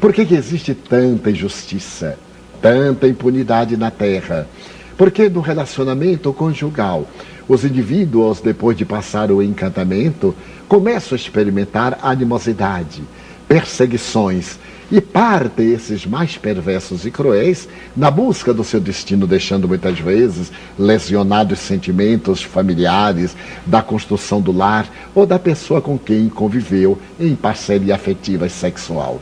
Por que existe tanta injustiça, tanta impunidade na Terra? Porque no relacionamento conjugal, os indivíduos, depois de passar o encantamento, começam a experimentar animosidade, perseguições, e partem esses mais perversos e cruéis na busca do seu destino, deixando muitas vezes lesionados sentimentos familiares, da construção do lar ou da pessoa com quem conviveu em parceria afetiva e sexual.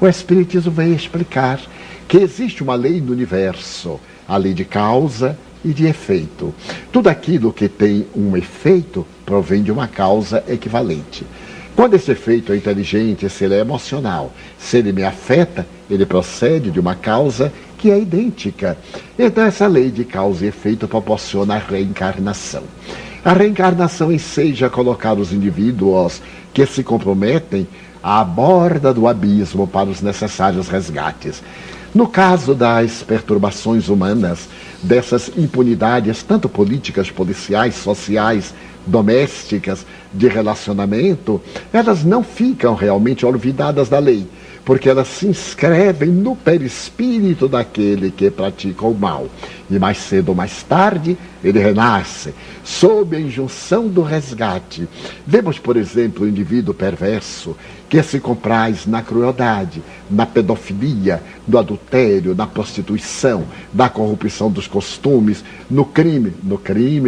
O Espiritismo vem explicar que existe uma lei no universo, a lei de causa e de efeito. Tudo aquilo que tem um efeito provém de uma causa equivalente. Quando esse efeito é inteligente, se ele é emocional, se ele me afeta, ele procede de uma causa que é idêntica. Então essa lei de causa e efeito proporciona a reencarnação. A reencarnação enseja colocar os indivíduos que se comprometem à borda do abismo para os necessários resgates. No caso das perturbações humanas, dessas impunidades, tanto políticas, policiais, sociais, domésticas, de relacionamento, elas não ficam realmente olvidadas da lei, porque elas se inscrevem no perispírito daquele que pratica o mal. E mais cedo ou mais tarde, ele renasce, sob a injunção do resgate. Vemos, por exemplo, o indivíduo perverso que se compraz na crueldade, na pedofilia, no adultério, na prostituição, na corrupção dos costumes, no crime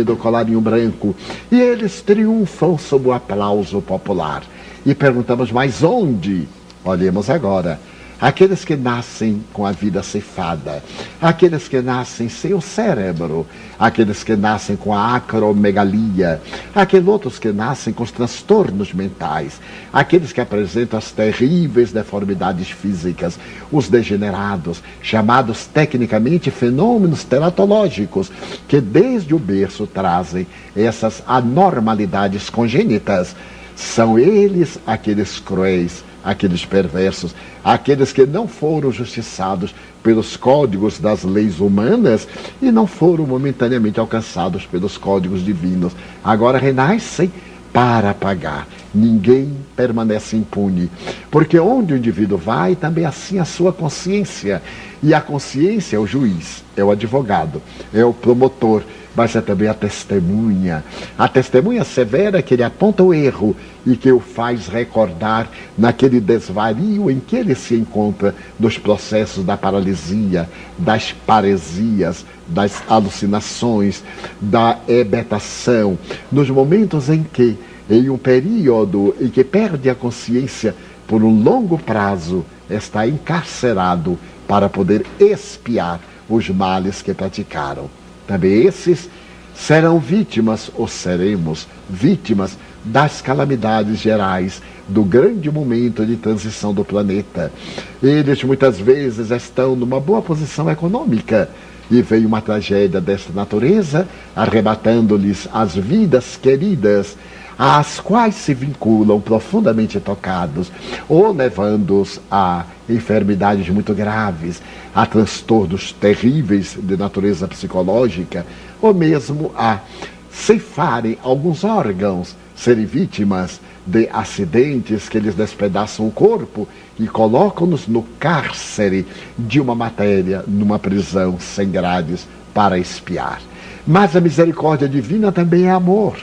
do colarinho branco. E eles triunfam sob o aplauso popular. E perguntamos, mas onde? Olhemos agora. Aqueles que nascem com a vida ceifada, aqueles que nascem sem o cérebro, aqueles que nascem com a acromegalia, aqueles outros que nascem com os transtornos mentais, aqueles que apresentam as terríveis deformidades físicas, os degenerados, chamados tecnicamente fenômenos teratológicos, que desde o berço trazem essas anormalidades congênitas. São eles aqueles cruéis, aqueles perversos, aqueles que não foram justiçados pelos códigos das leis humanas e não foram momentaneamente alcançados pelos códigos divinos. Agora renascem para pagar. Ninguém permanece impune, porque onde o indivíduo vai, também assim a sua consciência. E a consciência é o juiz, é o advogado, é o promotor, mas é também a testemunha severa que ele aponta o erro e que o faz recordar naquele desvario em que ele se encontra, nos processos da paralisia, das paresias, das alucinações, da hebetação, nos momentos em que, em um período em que perde a consciência por um longo prazo, está encarcerado para poder expiar os males que praticaram. Também esses serão vítimas, ou seremos vítimas, das calamidades gerais, do grande momento de transição do planeta. Eles muitas vezes estão numa boa posição econômica, e vem uma tragédia desta natureza, arrebatando-lhes as vidas queridas, às quais se vinculam profundamente tocados, ou levando-os a enfermidades muito graves, a transtornos terríveis de natureza psicológica, ou mesmo a ceifarem alguns órgãos, serem vítimas de acidentes que lhes despedaçam o corpo e colocam-nos no cárcere de uma matéria, numa prisão sem grades para expiar. Mas a misericórdia divina também é amor.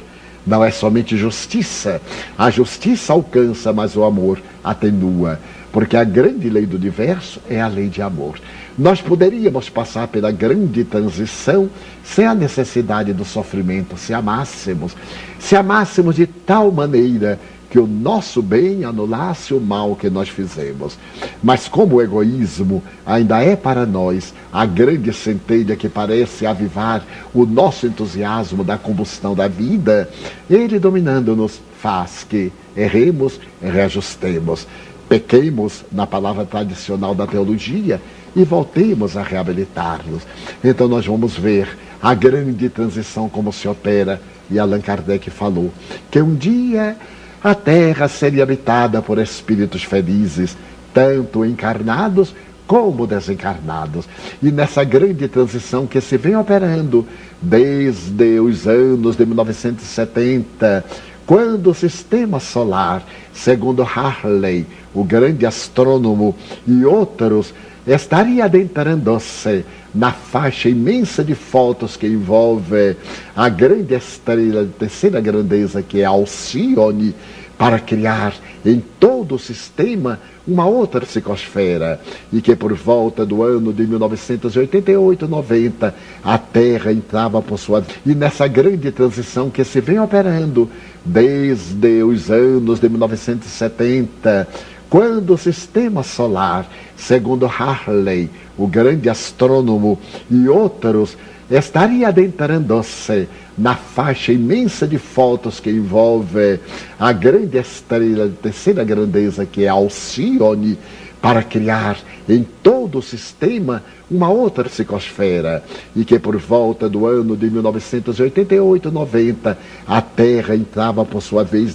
Não é somente justiça. A justiça alcança, mas o amor atenua. Porque a grande lei do universo é a lei de amor. Nós poderíamos passar pela grande transição sem a necessidade do sofrimento, se amássemos de tal maneira que o nosso bem anulasse o mal que nós fizemos. Mas como o egoísmo ainda é para nós a grande centelha que parece avivar o nosso entusiasmo da combustão da vida, ele dominando-nos faz que erremos e reajustemos, pequemos na palavra tradicional da teologia e voltemos a reabilitar-nos. Então nós vamos ver a grande transição como se opera, e Allan Kardec falou que um dia a Terra seria habitada por espíritos felizes, tanto encarnados como desencarnados. E nessa grande transição que se vem operando desde os anos de 1970, quando o sistema solar, segundo Halley, o grande astrônomo, e outros, estaria adentrando-se na faixa imensa de fotos que envolve a grande estrela de terceira grandeza, que é Alcione, para criar em todo o sistema uma outra psicosfera, e que por volta do ano de 1988-90 a Terra entrava por sua... E nessa grande transição que se vem operando desde os anos de 1970, quando o sistema solar, segundo Halley, o grande astrônomo, e outros, estaria adentrando-se na faixa imensa de fotos que envolve a grande estrela de terceira grandeza, que é Alcione, para criar em todo o sistema uma outra psicosfera, e que por volta do ano de 1988-90 a Terra entrava por sua vez